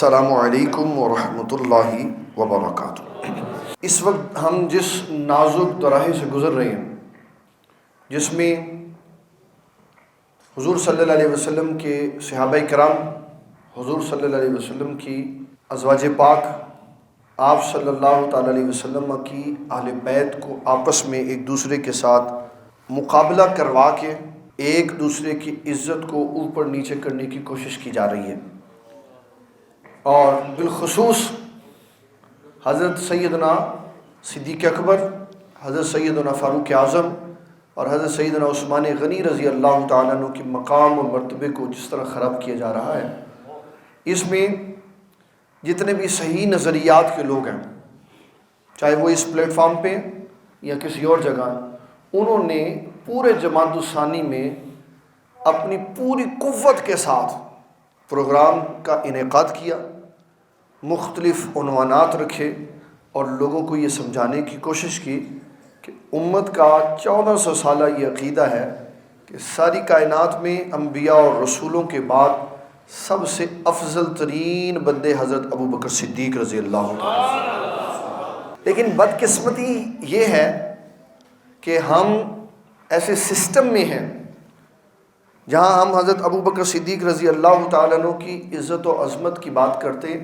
السلام علیکم ورحمۃ اللہ وبرکاتہ۔ اس وقت ہم جس نازک دوراہے سے گزر رہے ہیں، جس میں حضور صلی اللہ علیہ وسلم کے صحابہ کرام، حضور صلی اللہ علیہ وسلم کی ازواج پاک، آپ صلی اللہ تعالیٰ علیہ وسلم کی اہل بیت کو آپس میں ایک دوسرے کے ساتھ مقابلہ کروا کے ایک دوسرے کی عزت کو اوپر نیچے کرنے کی کوشش کی جا رہی ہے، اور بالخصوص حضرت سیدنا صدیق اکبر، حضرت سیدنا فاروق اعظم اور حضرت سیدنا عثمان غنی رضی اللہ تعالیٰ عنہ کے مقام و مرتبے کو جس طرح خراب کیا جا رہا ہے، اس میں جتنے بھی صحیح نظریات کے لوگ ہیں، چاہے وہ اس پلیٹ فارم پہ یا کسی اور جگہ، انہوں نے پورے جماعت الثانی میں اپنی پوری قوت کے ساتھ پروگرام کا انعقاد کیا، مختلف عنوانات رکھے اور لوگوں کو یہ سمجھانے کی کوشش کی کہ امت کا 1400 سالہ یہ عقیدہ ہے کہ ساری کائنات میں انبیاء اور رسولوں کے بعد سب سے افضل ترین بندے حضرت ابو بکر صدیق رضی اللہ عنہ۔ لیکن بدقسمتی یہ ہے کہ ہم ایسے سسٹم میں ہیں جہاں ہم حضرت ابو بکر صدیق رضی اللہ تعالیٰ عنہ کی عزت و عظمت کی بات کرتے ہیں،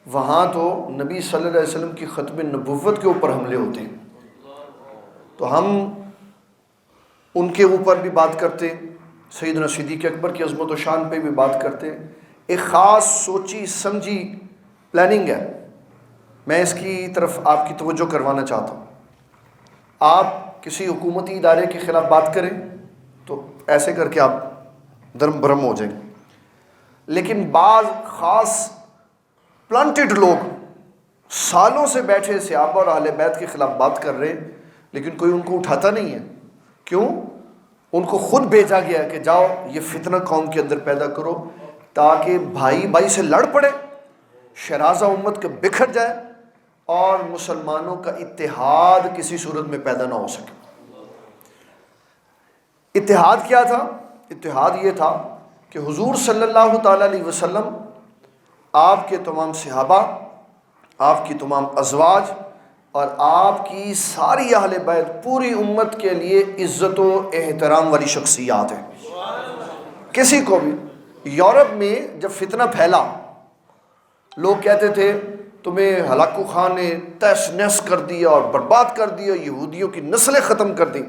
وہاں تو نبی صلی اللہ علیہ وسلم کی ختم نبوت کے اوپر حملے ہوتے ہیں، تو ہم ان کے اوپر بھی بات کرتے ہیں، سیدنا صدیق اکبر کی عظمت و شان پہ بھی بات کرتے ہیں۔ ایک خاص سوچی سمجھی پلاننگ ہے، میں اس کی طرف آپ کی توجہ کروانا چاہتا ہوں۔ آپ کسی حکومتی ادارے کے خلاف بات کریں تو ایسے کر کے آپ درم برہم ہو جائیں، لیکن بعض خاص پلانٹڈ لوگ سالوں سے بیٹھے صحابہ اور اہل بیت کے خلاف بات کر رہے ہیں، لیکن کوئی ان کو اٹھاتا نہیں ہے۔ کیوں؟ ان کو خود بھیجا گیا کہ جاؤ یہ فتنہ قوم کے اندر پیدا کرو تاکہ بھائی بھائی سے لڑ پڑے، شرازہ امت کے بکھر جائے اور مسلمانوں کا اتحاد کسی صورت میں پیدا نہ ہو سکے۔ اتحاد کیا تھا؟ اتحاد یہ تھا کہ حضور صلی اللہ تعالیٰ علیہ وسلم، آپ کے تمام صحابہ، آپ کی تمام ازواج اور آپ کی ساری اہل بیت پوری امت کے لیے عزت و احترام والی شخصیات ہیں۔ کسی کو بھی یورپ میں جب فتنہ پھیلا، لوگ کہتے تھے تمہیں ہلاکو خان نے تہس نہس کر دیا اور برباد کر دیا، یہودیوں کی نسلیں ختم کر دیں۔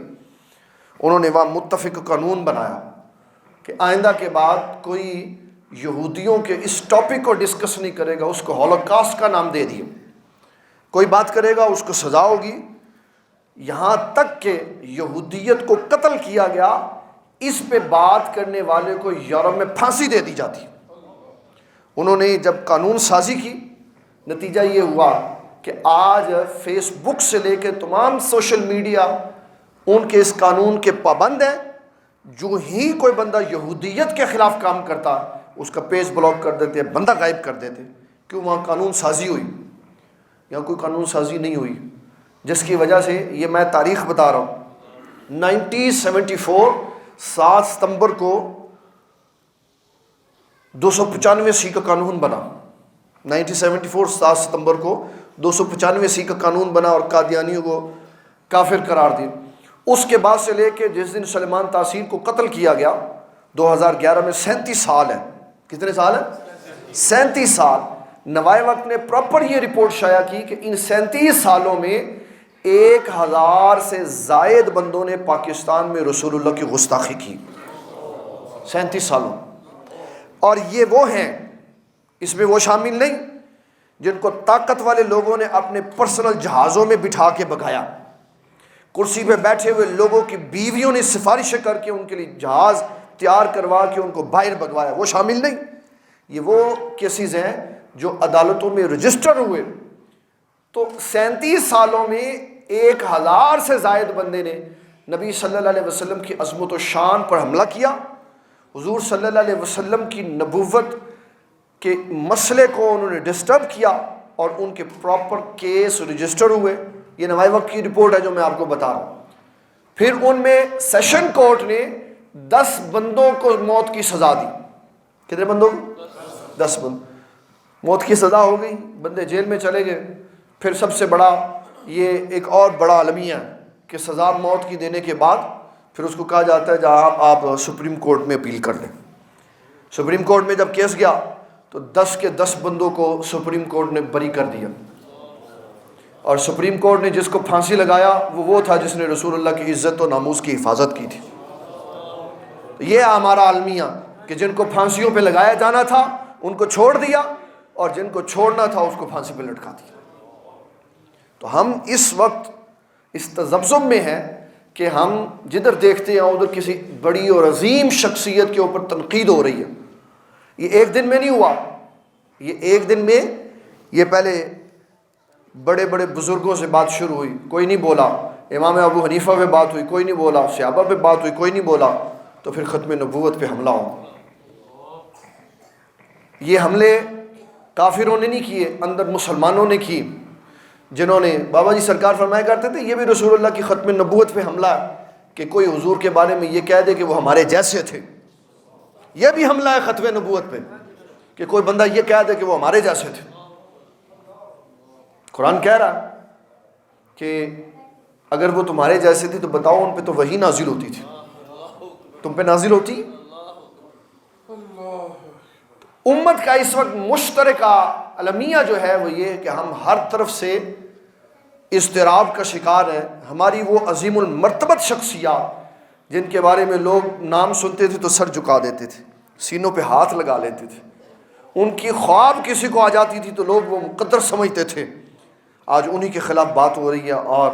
انہوں نے وہاں متفق قانون بنایا کہ آئندہ کے بعد کوئی یہودیوں کے اس ٹاپک کو ڈسکس نہیں کرے گا، اس کو ہولوکاسٹ کا نام دے دیا، کوئی بات کرے گا اس کو سزا ہوگی، یہاں تک کہ یہودیت کو قتل کیا گیا، اس پہ بات کرنے والے کو یورپ میں پھانسی دے دی جاتی۔ انہوں نے جب قانون سازی کی، نتیجہ یہ ہوا کہ آج فیس بک سے لے کے تمام سوشل میڈیا ان کے اس قانون کے پابند ہیں۔ جو ہی کوئی بندہ یہودیت کے خلاف کام کرتا اس کا پیج بلاک کر دیتے، بندہ غائب کر دیتے۔ کیوں؟ وہاں قانون سازی ہوئی، یہاں کوئی قانون سازی نہیں ہوئی، جس کی وجہ سے یہ میں تاریخ بتا رہا ہوں۔ 1974 7 ستمبر کو 295 کا قانون بنا۔ 1974 7 ستمبر کو 295 کا قانون بنا اور قادیانیوں کو کافر قرار دیا۔ اس کے بعد سے لے کے جس دن سلمان تاثیر کو قتل کیا گیا 2011 میں 37 سال ہے۔ کتنے سال ہیں؟ 37 سال۔ نوائے وقت نے پراپر یہ رپورٹ شائع کی کہ ان 37 سالوں میں 1000 سے زائد بندوں نے پاکستان میں رسول اللہ کی گستاخی کی، 37 سالوں۔ اور یہ وہ ہیں، اس میں وہ شامل نہیں جن کو طاقت والے لوگوں نے اپنے پرسنل جہازوں میں بٹھا کے بگایا، کرسی پہ بیٹھے ہوئے لوگوں کی بیویوں نے سفارشیں کر کے ان کے لیے جہاز تیار کروا کے ان کو باہر بگوایا، وہ شامل نہیں۔ یہ وہ کیسز ہیں جو عدالتوں میں رجسٹر ہوئے۔ تو 37 سالوں میں 1000 سے زائد بندے نے نبی صلی اللہ علیہ وسلم کی عظمت و شان پر حملہ کیا، حضور صلی اللہ علیہ وسلم کی نبوت کے مسئلے کو انہوں نے ڈسٹرب کیا اور ان کے پراپر کیس رجسٹر ہوئے۔ یہ نوائے وقت کی رپورٹ ہے جو میں آپ کو بتا رہا ہوں۔ پھر ان میں سیشن کورٹ نے 10 بندوں کو موت کی سزا دی۔ کتنے بندوں کو؟ 10 بندوں۔ موت کی سزا ہو گئی، بندے جیل میں چلے گئے۔ پھر سب سے بڑا یہ ایک اور بڑا المیہ کہ سزا موت کی دینے کے بعد پھر اس کو کہا جاتا ہے جہاں آپ سپریم کورٹ میں اپیل کر لیں۔ سپریم کورٹ میں جب کیس گیا تو 10 کے 10 بندوں کو سپریم کورٹ نے بری کر دیا، اور سپریم کورٹ نے جس کو پھانسی لگایا وہ تھا جس نے رسول اللہ کی عزت و ناموس کی حفاظت کی تھی۔ یہ ہمارا المیہ کہ جن کو پھانسیوں پہ لگایا جانا تھا ان کو چھوڑ دیا، اور جن کو چھوڑنا تھا اس کو پھانسی پہ لٹکا دیا۔ تو ہم اس وقت اس تذبذب میں ہیں کہ ہم جدھر دیکھتے ہیں ادھر کسی بڑی اور عظیم شخصیت کے اوپر تنقید ہو رہی ہے۔ یہ ایک دن میں نہیں ہوا، یہ ایک دن میں، یہ پہلے بڑے بڑے بزرگوں سے بات شروع ہوئی، کوئی نہیں بولا، امام ابو حنیفہ پہ بات ہوئی، کوئی نہیں بولا، صحابہ پہ بات ہوئی، کوئی نہیں بولا، تو پھر ختم نبوت پہ حملہ ہو۔ یہ حملے کافروں نے نہیں کیے، اندر مسلمانوں نے کی، جنہوں نے، بابا جی سرکار فرمایا کرتے تھے یہ بھی رسول اللہ کی ختم نبوت پہ حملہ ہے کہ کوئی حضور کے بارے میں یہ کہہ دے کہ وہ ہمارے جیسے تھے۔ یہ بھی حملہ ہے ختم نبوت پہ کہ کوئی بندہ یہ کہہ دے کہ وہ ہمارے جیسے تھے۔ قرآن کہہ رہا کہ اگر وہ تمہارے جیسے تھے تو بتاؤ ان پہ تو وحی نازل ہوتی تھی، تم پہ نازل ہوتی؟ امت کا اس وقت مشترکہ المیہ جو ہے وہ یہ کہ ہم ہر طرف سے اضطراب کا شکار ہیں۔ ہماری وہ عظیم المرتبت شخصیات جن کے بارے میں لوگ نام سنتے تھے تو سر جھکا دیتے تھے، سینوں پہ ہاتھ لگا لیتے تھے، ان کی خواب کسی کو آ جاتی تھی تو لوگ وہ مقدر سمجھتے تھے، آج انہی کے خلاف بات ہو رہی ہے اور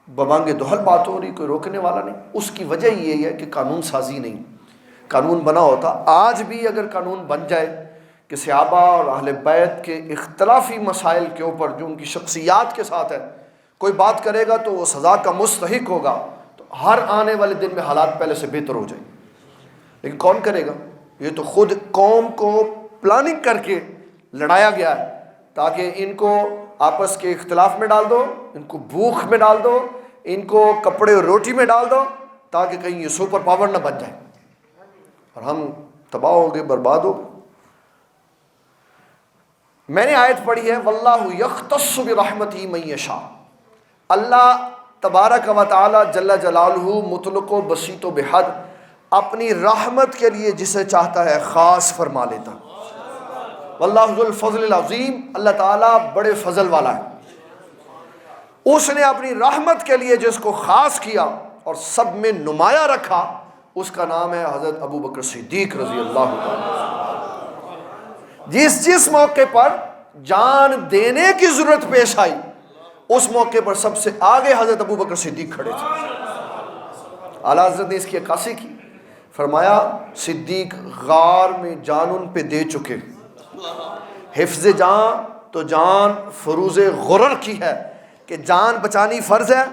ببانگ دہل بات ہو رہی، کوئی روکنے والا نہیں۔ اس کی وجہ یہ ہے کہ قانون سازی نہیں، قانون بنا ہوتا۔ آج بھی اگر قانون بن جائے کہ صحابہ اور اہل بیت کے اختلافی مسائل کے اوپر جو ان کی شخصیات کے ساتھ ہے کوئی بات کرے گا تو وہ سزا کا مستحق ہوگا، تو ہر آنے والے دن میں حالات پہلے سے بہتر ہو جائیں۔ لیکن کون کرے گا؟ یہ تو خود قوم کو پلاننگ کر کے لڑایا گیا ہے تاکہ ان کو آپس کے اختلاف میں ڈال دو، ان کو بھوک میں ڈال دو، ان کو کپڑے اور روٹی میں ڈال دو تاکہ کہیں یہ سپر پاور نہ بن جائے اور ہم تباہ ہو گئے، برباد ہو گئے۔ میں نے آیت پڑھی ہے واللہ یختص برحمتہ من یشاء، اللہ تبارک و تعالی جل جلالہ مطلق و بسیط و بحد اپنی رحمت کے لیے جسے چاہتا ہے خاص فرما لیتا۔ واللہ ذو الفضل العظیم، اللہ تعالیٰ بڑے فضل والا ہے، اس نے اپنی رحمت کے لیے جس کو خاص کیا اور سب میں نمایاں رکھا اس کا نام ہے حضرت ابو بکر صدیق رضی اللہ تعالیٰ۔ جس موقع پر جان دینے کی ضرورت پیش آئی اس موقع پر سب سے آگے حضرت ابو بکر صدیق کھڑے تھے۔ اعلیٰ حضرت نے اس کی عکاسی کی، فرمایا صدیق غار میں جان ان پہ دے چکے، حفظ جان تو جان فروز غرر کی ہے کہ جان بچانی فرض ہے،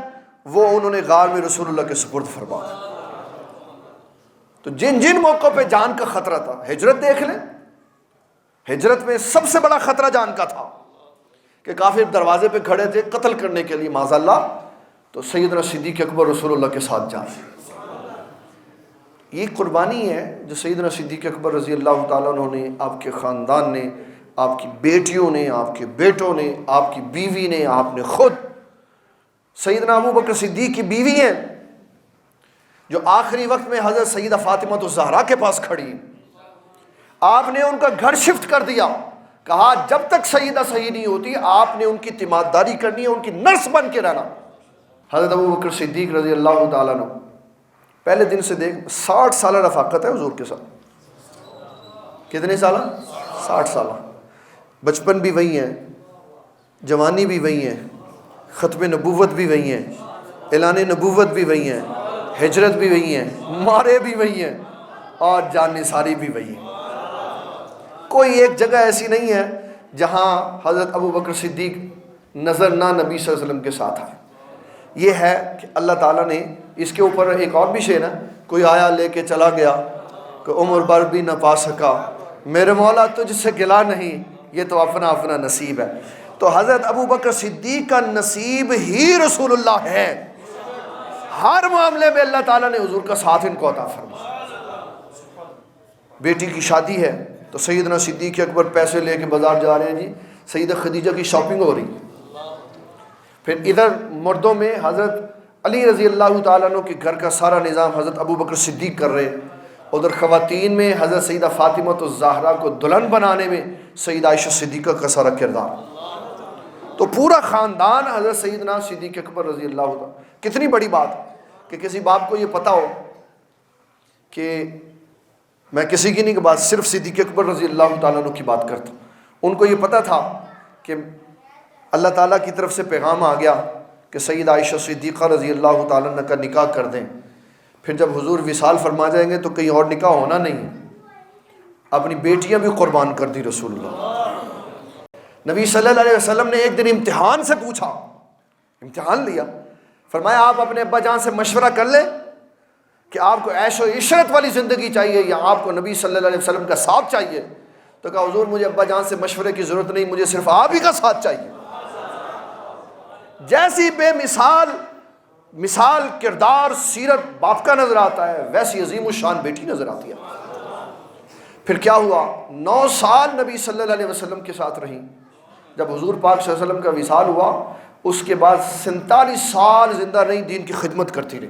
وہ انہوں نے غار میں رسول اللہ کے سپرد فرمایا۔ تو جن موقعوں پہ جان کا خطرہ تھا، ہجرت دیکھ لیں، ہجرت میں سب سے بڑا خطرہ جان کا تھا کہ کافر دروازے پہ کھڑے تھے قتل کرنے کے لیے معاذ اللہ، تو سیدنا صدیق اکبر رسول اللہ کے ساتھ جائے۔ یہ قربانی ہے جو سیدنا صدیق اکبر رضی اللہ تعالیٰ عنہ نے، آپ کے خاندان نے، آپ کی بیٹیوں نے، آپ کے بیٹوں نے، آپ کی بیوی نے، آپ نے خود، سیدنا ابو بکر صدیق کی بیوی ہیں جو آخری وقت میں حضرت سیدہ فاطمہ الزہرا کے پاس کھڑی، آپ نے ان کا گھر شفٹ کر دیا، کہا جب تک سیدہ صحیح نہیں ہوتی آپ نے ان کی تیمارداری کرنی ہے، ان کی نرس بن کے رہنا۔ حضرت ابو بکر صدیق رضی اللہ تعالیٰ عنہ پہلے دن سے دیکھ 60 سالہ رفاقت ہے حضور کے ساتھ۔ کتنے سالہ؟ 60 سالہ۔ بچپن بھی وہی ہیں، جوانی بھی وہی ہیں، ختم نبوت بھی وہی ہیں، اعلان نبوت بھی وہی ہیں، ہجرت بھی وہی ہیں، مارے بھی وہی ہیں اور جان نثاری بھی وہی ہیں۔ کوئی ایک جگہ ایسی نہیں ہے جہاں حضرت ابو بکر صدیق نظر نہ نبی صلی اللہ علیہ وسلم کے ساتھ آئے۔ یہ ہے کہ اللہ تعالیٰ نے اس کے اوپر ایک اور بھی شعر ہے، کوئی آیا لے کے چلا گیا کہ عمر بھر بھی نہ پا سکا، میرے مولا تجھ سے گلا نہیں، یہ تو اپنا اپنا نصیب ہے۔ تو حضرت ابو بکر صدیق کا نصیب ہی رسول اللہ ہے، ہر معاملے میں اللہ تعالیٰ نے حضور کا ساتھ ان کو عطا فرمایا۔ بیٹی کی شادی ہے، تو سیدنا صدیق اکبر پیسے لے کے بازار جا رہے ہیں، جی سیدہ خدیجہ کی شاپنگ ہو رہی، پھر ادھر مردوں میں حضرت علی رضی اللہ تعالیٰ عنہ کے گھر کا سارا نظام حضرت ابو بکر صدیق کر رہے، ادھر خواتین میں حضرت سیدہ فاطمہ الزہرا کو دلہن بنانے میں سیدہ عائشہ صدیقہ کا سارا کردار، تو پورا خاندان حضرت سیدنا صدیق اکبر رضی اللہ تعالیٰ۔ کتنی بڑی بات کہ کسی باپ کو یہ پتہ ہو کہ میں کسی کی نہیں کی بات، صرف صدیق اکبر رضی اللہ تعالیٰ عنہ کی بات کرتا ہوں، ان کو یہ پتہ تھا کہ اللہ تعالیٰ کی طرف سے پیغام آ گیا کہ سیدہ عائشہ صدیقہ رضی اللہ تعالیٰ عنہ کا نکاح کر دیں، پھر جب حضور وصال فرما جائیں گے تو کہیں اور نکاح ہونا نہیں ہے، اپنی بیٹیاں بھی قربان کر دی رسول اللہ۔ نبی صلی اللہ علیہ وسلم نے ایک دن امتحان سے پوچھا، امتحان لیا، فرمایا آپ اپنے ابا جان سے مشورہ کر لیں کہ آپ کو عیش و عشرت والی زندگی چاہیے یا آپ کو نبی صلی اللہ علیہ وسلم کا ساتھ چاہیے؟ تو کہا حضور مجھے ابا جان سے مشورے کی ضرورت نہیں، مجھے صرف آپ ہی کا ساتھ چاہیے۔ جیسی بے مثال کردار سیرت باپ کا نظر آتا ہے، ویسی عظیم الشان بیٹی نظر آتی ہے۔ پھر کیا ہوا، 9 سال نبی صلی اللہ علیہ وسلم کے ساتھ رہی، جب حضور پاک صلی اللہ علیہ وسلم کا وصال ہوا اس کے بعد 47 سال زندہ رہی، دین کی خدمت کرتی رہی۔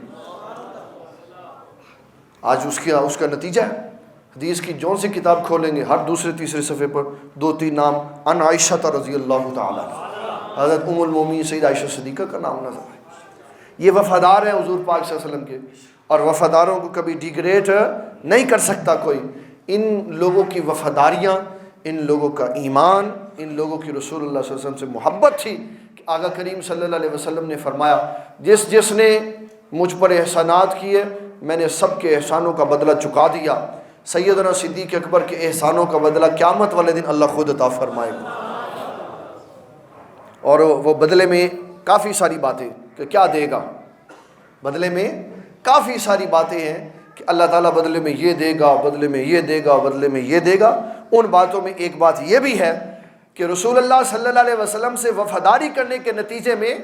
آج اس کا نتیجہ ہے، حدیث کی جون سی کتاب کھولیں گے ہر دوسرے تیسرے صفحے پر 2-3 نام ان عائشہ رضی اللہ تعالیٰ حضرت ام المومنین سیدہ عائشہ صدیقہ کا نام نظر ہے۔ یہ وفادار ہیں حضور پاک صلی اللہ علیہ وسلم کے، اور وفاداروں کو کبھی ڈیگریڈ نہیں کر سکتا کوئی۔ ان لوگوں کی وفاداریاں، ان لوگوں کا ایمان، ان لوگوں کی رسول اللہ صلی اللہ علیہ وسلم سے محبت تھی کہ آقا کریم صلی اللہ علیہ وسلم نے فرمایا جس نے مجھ پر احسانات کیے میں نے سب کے احسانوں کا بدلہ چکا دیا۔ سیدنا صدیق اکبر کے احسانوں کا بدلہ قیامت والے دن اللہ خود عطا فرمائے گا، اور وہ بدلے میں کافی ساری باتیں کہ کیا دے گا، بدلے میں کافی ساری باتیں ہیں کہ اللہ تعالیٰ بدلے میں یہ دے گا، بدلے میں یہ دے گا، بدلے میں یہ دے گا۔ ان باتوں میں ایک بات یہ بھی ہے کہ رسول اللہ صلی اللہ علیہ وسلم سے وفاداری کرنے کے نتیجے میں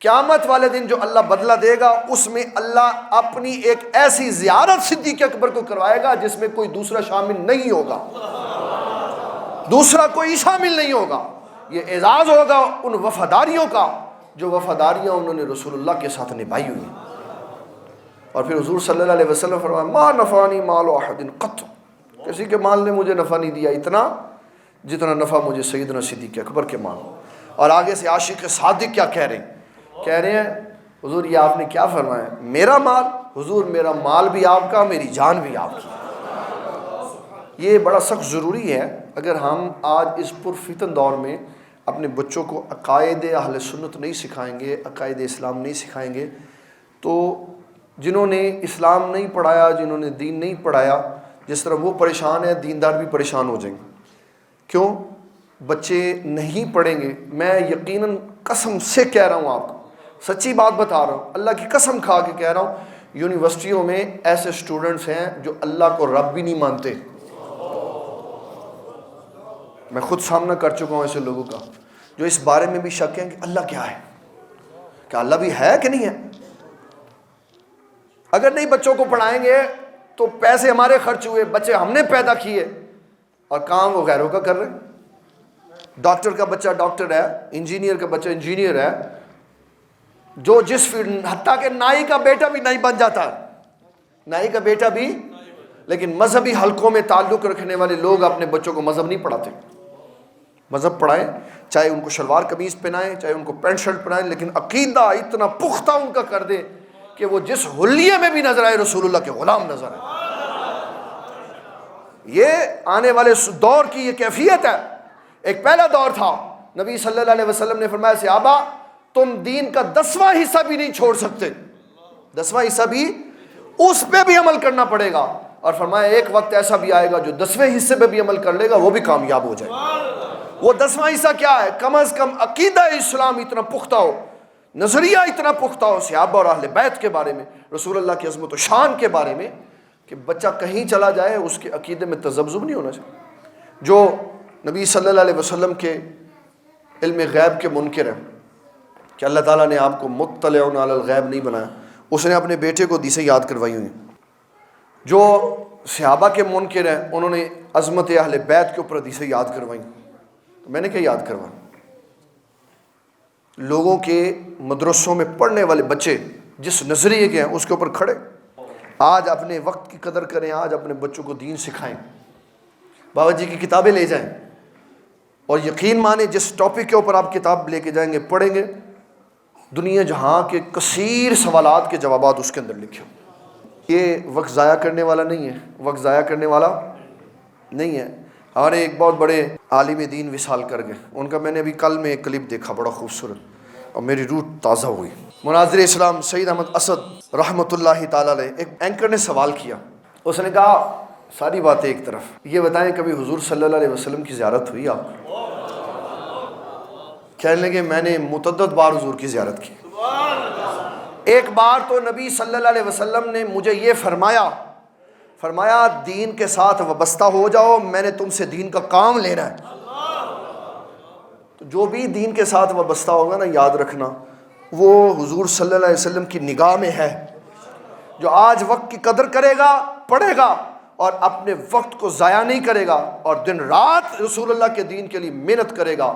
قیامت والے دن جو اللہ بدلہ دے گا اس میں اللہ اپنی ایک ایسی زیارت صدیق اکبر کو کروائے گا جس میں کوئی دوسرا شامل نہیں ہوگا، دوسرا کوئی شامل نہیں ہوگا۔ یہ اعزاز ہوگا ان وفاداریوں کا جو وفاداریاں انہوں نے رسول اللہ کے ساتھ نبھائی ہوئی۔ اور پھر حضور صلی اللہ علیہ وسلم فرمایا ما نفعنی مال احد قط، کسی کے مال نے مجھے نفع نہیں دیا اتنا جتنا نفع مجھے سیدنا صدیق اکبر کے مال۔ اور آگے سے عاشق صادق کیا کہہ رہے ہیں حضور یہ آپ نے کیا فرمایا، میرا مال، حضور میرا مال بھی آپ کا، میری جان بھی آپ کی۔ یہ بڑا سخت ضروری ہے اگر ہم آج اس پرفتن دور میں اپنے بچوں کو عقائد اہل سنت نہیں سکھائیں گے، عقائد اسلام نہیں سکھائیں گے، تو جنہوں نے اسلام نہیں پڑھایا، جنہوں نے دین نہیں پڑھایا، جس طرح وہ پریشان ہیں دیندار بھی پریشان ہو جائیں گے۔ کیوں؟ بچے نہیں پڑھیں گے۔ میں یقیناً قسم سے کہہ رہا ہوں، آپ کو سچی بات بتا رہا ہوں، اللہ کی قسم کھا کے کہہ رہا ہوں، یونیورسٹیوں میں ایسے اسٹوڈنٹس ہیں جو اللہ کو رب بھی نہیں مانتے۔ میں خود سامنا کر چکا ہوں ایسے لوگوں کا جو اس بارے میں بھی شک ہے کہ اللہ کیا ہے، کہ اللہ بھی ہے کہ نہیں ہے۔ اگر نہیں بچوں کو پڑھائیں گے تو پیسے ہمارے خرچ ہوئے، بچے ہم نے پیدا کیے، اور کام وہ غیروں کا کر رہے ہیں۔ ڈاکٹر کا بچہ ڈاکٹر ہے، انجینئر کا بچہ انجینئر ہے، جو جس فیلڈ، حتیٰ کہ نائی کا بیٹا بھی نہیں بن جاتا، نائی کا بیٹا بھی، لیکن مذہبی حلقوں میں تعلق رکھنے والے لوگ اپنے بچوں کو مذہب نہیں پڑھاتے۔ مذہب پڑھائیں، چاہے ان کو شلوار قمیض پہنائیں، چاہے ان کو پینٹ شرٹ پہنائیں، لیکن عقیدہ اتنا پختہ ان کا کر دیں کہ وہ جس حلیے میں بھی نظر آئے رسول اللہ کے غلام نظر آئے۔ یہ آنے والے دور کی یہ کیفیت ہے۔ ایک پہلا دور تھا، نبی صلی اللہ علیہ وسلم نے فرمایا صحابہ تم دین کا 10واں حصہ بھی نہیں چھوڑ سکتے، 10واں حصہ بھی، اس پہ بھی عمل کرنا پڑے گا۔ اور فرمایا ایک وقت ایسا بھی آئے گا جو 10ویں حصے پہ بھی عمل کر لے گا وہ بھی کامیاب ہو جائے گا۔ وہ 10واں حصہ کیا ہے؟ کم از کم عقیدہ اسلام اتنا پختہ ہو، نظریہ اتنا پختہ ہو صحابہ اور اہل بیت کے بارے میں، رسول اللہ کی عظمت و شان کے بارے میں، کہ بچہ کہیں چلا جائے اس کے عقیدے میں تذبذب نہیں ہونا چاہیے۔ جو نبی صلی اللہ علیہ وسلم کے علم غیب کے منکر ہیں کہ اللہ تعالیٰ نے آپ کو مطلع علی الغیب نہیں بنایا، اس نے اپنے بیٹے کو حدیثیں یاد کروائی ہوئی۔ جو صحابہ کے منکر ہیں انہوں نے عظمت اہل بیت کے اوپر حدیثیں یاد کروائیں. تو میں نے کیا یاد کروا؟ لوگوں کے مدرسوں میں پڑھنے والے بچے جس نظریے کے ہیں اس کے اوپر کھڑے. آج اپنے وقت کی قدر کریں, آج اپنے بچوں کو دین سکھائیں, بابا جی کی کتابیں لے جائیں, اور یقین مانیں جس ٹاپک کے اوپر آپ کتاب لے کے جائیں گے, پڑھیں گے, دنیا جہاں کے کثیر سوالات کے جوابات اس کے اندر لکھے. یہ وقت ضائع کرنے والا نہیں ہے, وقت ضائع کرنے والا نہیں ہے. ہمارے ایک بہت بڑے عالم دین وصال کر گئے, ان کا میں نے ابھی کل میں ایک کلپ دیکھا بڑا خوبصورت, اور میری روح تازہ ہوئی. مناظر اسلام سید احمد اسد رحمۃ اللہ تعالی علیہ, ایک اینکر نے سوال کیا. اس نے کہا ساری باتیں ایک طرف, یہ بتائیں کبھی حضور صلی اللہ علیہ وسلم کی زیارت ہوئی آپ؟ کہنے لگے میں نے متعدد بار حضور کی زیارت کی. ایک بار تو نبی صلی اللہ علیہ وسلم نے مجھے یہ فرمایا دین کے ساتھ وابستہ ہو جاؤ, میں نے تم سے دین کا کام لینا ہے. تو جو بھی دین کے ساتھ وابستہ ہوگا نا, یاد رکھنا وہ حضور صلی اللہ علیہ وسلم کی نگاہ میں ہے. جو آج وقت کی قدر کرے گا, پڑھے گا, اور اپنے وقت کو ضائع نہیں کرے گا, اور دن رات رسول اللہ کے دین کے لیے محنت کرے گا,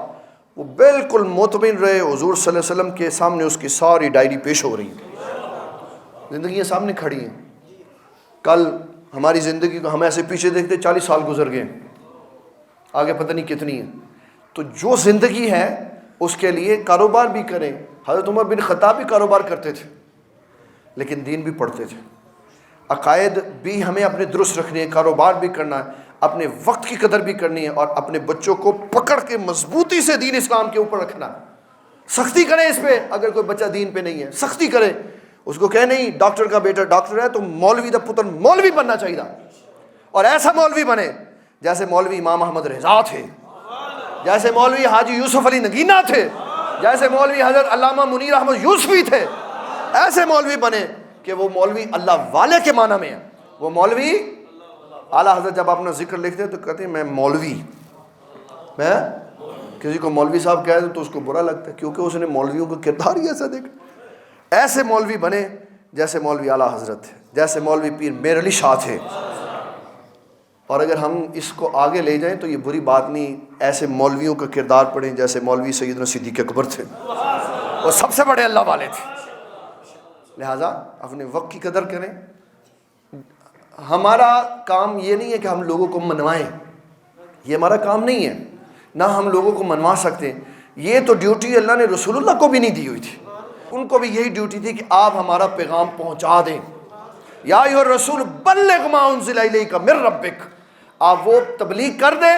وہ بالکل مطمئن رہے حضور صلی اللہ علیہ وسلم کے سامنے اس کی ساری ڈائری پیش ہو رہی ہے, زندگیاں سامنے کھڑی ہیں. کل ہماری زندگی کو ہم ایسے پیچھے دیکھتے 40 سال گزر گئے, آگے پتہ نہیں کتنی ہے. تو جو زندگی ہے اس کے لیے کاروبار بھی کریں. حضرت عمر بن خطاب بھی کاروبار کرتے تھے لیکن دین بھی پڑھتے تھے. عقائد بھی ہمیں اپنے درست رکھنے ہیں, کاروبار بھی کرنا ہے, اپنے وقت کی قدر بھی کرنی ہے, اور اپنے بچوں کو پکڑ کے مضبوطی سے دین اسلام کے اوپر رکھنا ہے. سختی کریں اس پہ, اگر کوئی بچہ دین پہ نہیں ہے سختی کریں. اس کو کہے نہیں ڈاکٹر کا بیٹا ڈاکٹر ہے تو مولوی دا پتر مولوی بننا چاہیے, اور ایسا مولوی بنے جیسے مولوی امام احمد رضا تھے, جیسے مولوی حاجی یوسف علی نگینہ تھے, جیسے مولوی حضرت علامہ منیر احمد یوسفی تھے. ایسے مولوی بنے کہ وہ مولوی اللہ والے کے معنی میں ہے. وہ مولوی اعلیٰ حضرت جب اپنا ذکر لکھتے ہیں تو کہتے ہیں میں مولوی, میں کسی کو مولوی صاحب کہہ دیں تو اس کو برا لگتا ہے, کیونکہ اس نے مولویوں کا کردار ہی ایسا دیکھا. ایسے مولوی بنے جیسے مولوی اعلیٰ حضرت تھے, جیسے مولوی پیر میر علی شاہ تھے. اور اگر ہم اس کو آگے لے جائیں تو یہ بری بات نہیں, ایسے مولویوں کا کردار پڑھیں جیسے مولوی سیدنا صدیق اکبر تھے, وہ سب سے بڑے اللہ والے تھے. لہٰذا اپنے وقت کی قدر کریں. ہمارا کام یہ نہیں ہے کہ ہم لوگوں کو منوائیں, یہ ہمارا کام نہیں ہے, نہ ہم لوگوں کو منوا سکتے ہیں. یہ تو ڈیوٹی اللہ نے رسول اللہ کو بھی نہیں دی ہوئی تھی, ان کو بھی یہی ڈیوٹی تھی کہ آپ ہمارا پیغام پہنچا دیں. یا ایھا الرسول بلغ ما انزل الیک من ربک, آپ وہ تبلیغ کر دیں.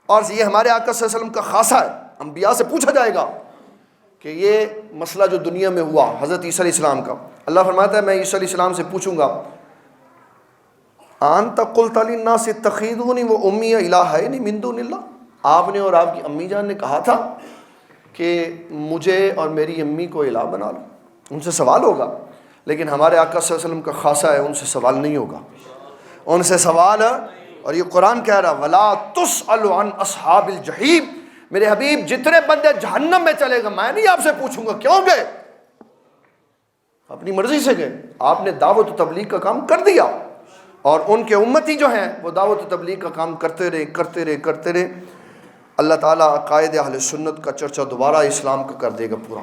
اور یہ ہمارے آقا صلی اللہ علیہ وسلم کا خاصہ ہے. انبیاء سے پوچھا جائے گا کہ یہ مسئلہ جو دنیا میں ہوا حضرت عیسیٰ علیہ السلام کا, اللہ فرماتا ہے میں عیسیٰ علیہ السلام سے پوچھوں گا انت قلت للناس اتخذونی وامی الہین من دون اللہ, آپ نے اور آپ کی امی جان نے کہا تھا کہ مجھے اور میری امی کو الہ بنا لو. ان سے سوال ہوگا, لیکن ہمارے آقا صلی اللہ علیہ وسلم کا خاصہ ہے ان سے سوال نہیں ہوگا. ان سے سوال, اور یہ قرآن کہہ رہا ولا تسأل عن اصحاب الجحیم, میرے حبیب جتنے بندے جہنم میں چلے گا میں نہیں آپ سے پوچھوں گا کیوں گئے, اپنی مرضی سے گئے. آپ نے دعوت و تبلیغ کا کام کر دیا, اور ان کے امتی جو ہیں وہ دعوت و تبلیغ کا کام کرتے رہے. اللہ تعالیٰ عقائد اہل سنت کا چرچا دوبارہ اسلام کا کر دے گا پورا,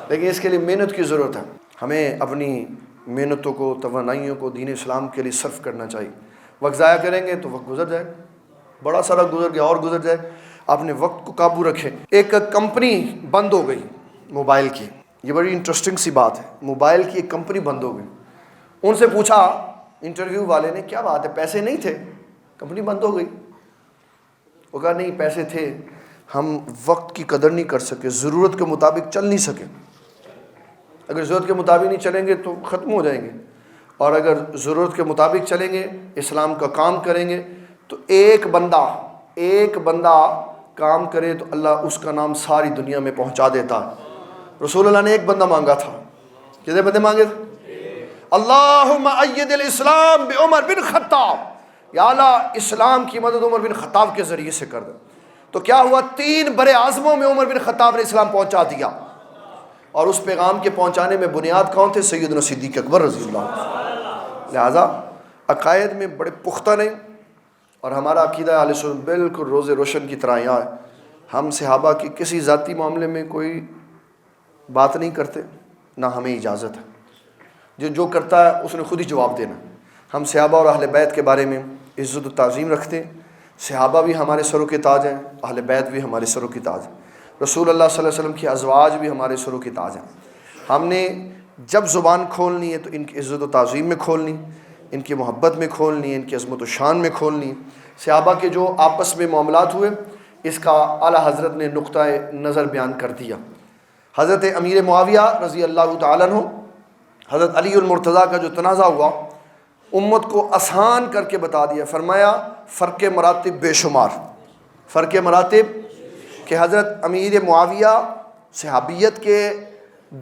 لیکن اس کے لیے محنت کی ضرورت ہے. ہمیں اپنی محنتوں کو, توانائیوں کو دین اسلام کے لیے صرف کرنا چاہیے. وقت ضائع کریں گے تو وقت گزر جائے, بڑا سارا گزر گیا اور گزر جائے. اپنے وقت کو قابو رکھیں. ایک کمپنی بند ہو گئی موبائل کی, یہ بڑی انٹرسٹنگ سی بات ہے. موبائل کی ایک کمپنی بند ہو گئی. ان سے پوچھا انٹرویو والے نے کیا بات ہے, پیسے نہیں تھے کمپنی بند ہو گئی؟ وہ کہا نہیں پیسے تھے, ہم وقت کی قدر نہیں کر سکے, ضرورت کے مطابق چل نہیں سکے. اگر ضرورت کے مطابق نہیں چلیں گے تو ختم ہو جائیں گے, اور اگر ضرورت کے مطابق چلیں گے, اسلام کا کام کریں گے, تو ایک بندہ کام کرے تو اللہ اس کا نام ساری دنیا میں پہنچا دیتا. رسول اللہ نے ایک بندہ مانگا تھا, کتنے بندے مانگے تھے؟ اللہم اید الاسلام بعمر بن خطاب, یا اللہ اسلام کی مدد عمر بن خطاب کے ذریعے سے کر دے. تو کیا ہوا, 3 برے اعظموں میں عمر بن خطاب نے اسلام پہنچا دیا, اور اس پیغام کے پہنچانے میں بنیاد کون تھے؟ سیدنا صدیق اکبر رضی اللہ عنہ. لہٰذا عقائد میں بڑے پختہ رہیں, اور ہمارا عقیدہ اہل سنت بالکل روز روشن کی طرح یہاں ہے. ہم صحابہ کی کسی ذاتی معاملے میں کوئی بات نہیں کرتے، نہ ہمیں اجازت ہے. جو کرتا ہے اس نے خود ہی جواب دینا. ہم صحابہ اور اہل بیت کے بارے میں عزت و تعظیم رکھتے ہیں. صحابہ بھی ہمارے سروں کے تاج ہیں، اہل بیت بھی ہمارے سروں کے تاج ہیں، رسول اللہ صلی اللہ علیہ وسلم کی ازواج بھی ہمارے سروں کے تاج ہیں. ہم نے جب زبان کھولنی ہے تو ان کی عزت و تعظیم میں کھولنی، ان کی محبت میں کھولنی، ان کی عظمت و شان میں کھولنی. صحابہ کے جو آپس میں معاملات ہوئے اس کا اعلیٰ حضرت نے نقطہ نظر بیان کر دیا. حضرت امیر معاویہ رضی اللہ تعالیٰ عنہ حضرت علی المرتضیٰ کا جو تنازع ہوا امت کو آسان کر کے بتا دیا. فرمایا فرق مراتب بے شمار، فرق مراتب کہ حضرت امیر معاویہ صحابیت کے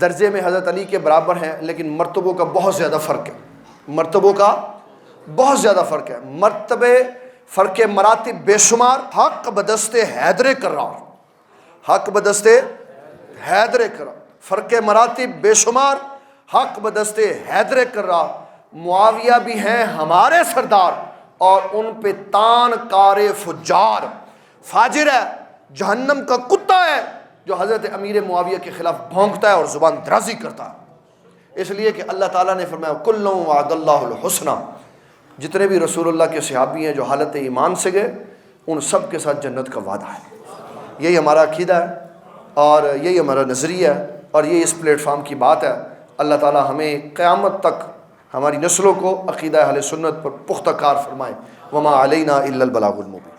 درجے میں حضرت علی کے برابر ہیں، لیکن مرتبوں کا بہت زیادہ فرق ہے. مرتبوں کا بہت زیادہ فرق ہے. مرتبے فرق مراتب بے شمار. حق بدست حیدر کرار، حق بدست حیدر کرار. فرق مراتب بے شمار، حق بدست حیدر کرار. معاویہ بھی ہیں ہمارے سردار اور ان پہ تان کار فجار، فاجر ہے، جہنم کا کتا ہے جو حضرت امیر معاویہ کے خلاف بھونکتا ہے اور زبان درازی کرتا ہے. اس لیے کہ اللہ تعالیٰ نے فرمایا کلٌ وعد اللہ الحسنی، جتنے بھی رسول اللہ کے صحابی ہیں جو حالت ایمان سے گئے ان سب کے ساتھ جنت کا وعدہ ہے. یہی ہمارا عقیدہ ہے اور یہی ہمارا نظریہ ہے اور یہ اس پلیٹ فارم کی بات ہے. اللہ تعالیٰ ہمیں قیامت تک ہماری نسلوں کو عقیدہ اہل سنت پر پختہ کار فرمائے. وما علینا الا البلاغ المبین.